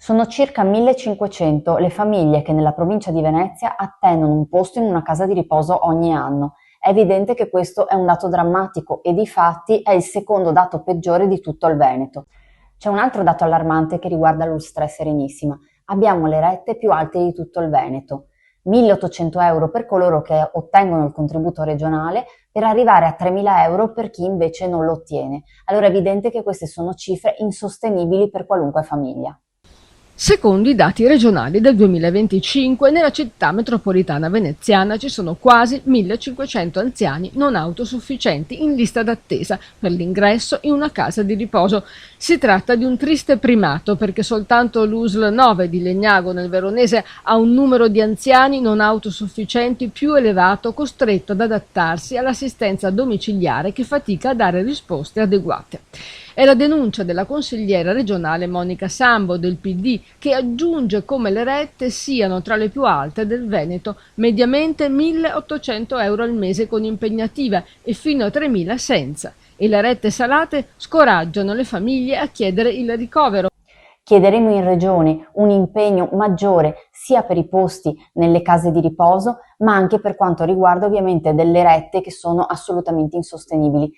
Sono circa 1500 le famiglie che nella provincia di Venezia attendono un posto in una casa di riposo ogni anno. È evidente che questo è un dato drammatico e difatti è il secondo dato peggiore di tutto il Veneto. C'è un altro dato allarmante che riguarda l'Ulstra Serenissima. Abbiamo le rette più alte di tutto il Veneto. 1800 euro per coloro che ottengono il contributo regionale, per arrivare a 3000 euro per chi invece non lo ottiene. Allora è evidente che queste sono cifre insostenibili per qualunque famiglia. Secondo i dati regionali del 2025, nella città metropolitana veneziana ci sono quasi 1500 anziani non autosufficienti in lista d'attesa per l'ingresso in una casa di riposo. Si tratta di un triste primato perché soltanto l'USL 9 di Legnago nel Veronese ha un numero di anziani non autosufficienti più elevato, costretto ad adattarsi all'assistenza domiciliare che fatica a dare risposte adeguate. È la denuncia della consigliera regionale Monica Sambo del PD, che aggiunge come le rette siano tra le più alte del Veneto, mediamente 1800 euro al mese con impegnativa e fino a 3000 senza, e le rette salate scoraggiano le famiglie a chiedere il ricovero. Chiederemo in Regione un impegno maggiore sia per i posti nelle case di riposo, ma anche per quanto riguarda ovviamente delle rette che sono assolutamente insostenibili.